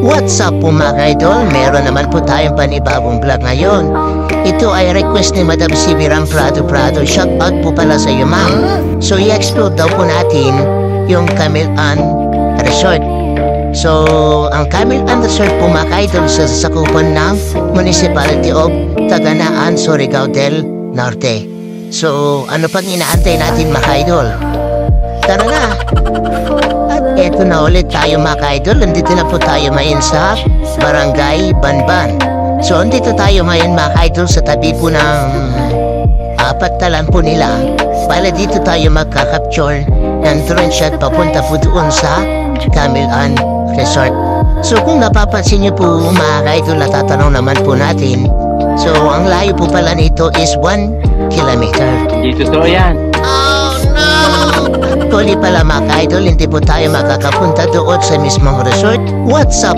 What's up po mga idol? Meron naman po tayong panibagong vlog ngayon. Ito ay request ni Madam Sibiram Prado. Shout out po pala sa iyo, ma'am. So i-explore daw po natin yung Camille Ann Resort. So ang Camille Ann Resort po mga idol sa sakupan ng Municipality of Taganaan, Surigao del Norte. So ano pang inaantay natin mga idol? Tara na! At eto na ulit tayo mga idol. Nandito na po tayo ngayon sa Barangay Banban. So andito tayo ngayon mga idol sa tabi po ng pagtalan po nila. Pala dito tayo magkakapture ng drone shot papunta po doon sa Camille Ann Resort. So kung napapansin niyo po mga idol, natatanong naman po natin. So ang layo po pala nito is 1 kilometer. Hindi totoo yan. Actually pala mga idol, hindi po tayo makakapunta doon sa mismong resort. What's up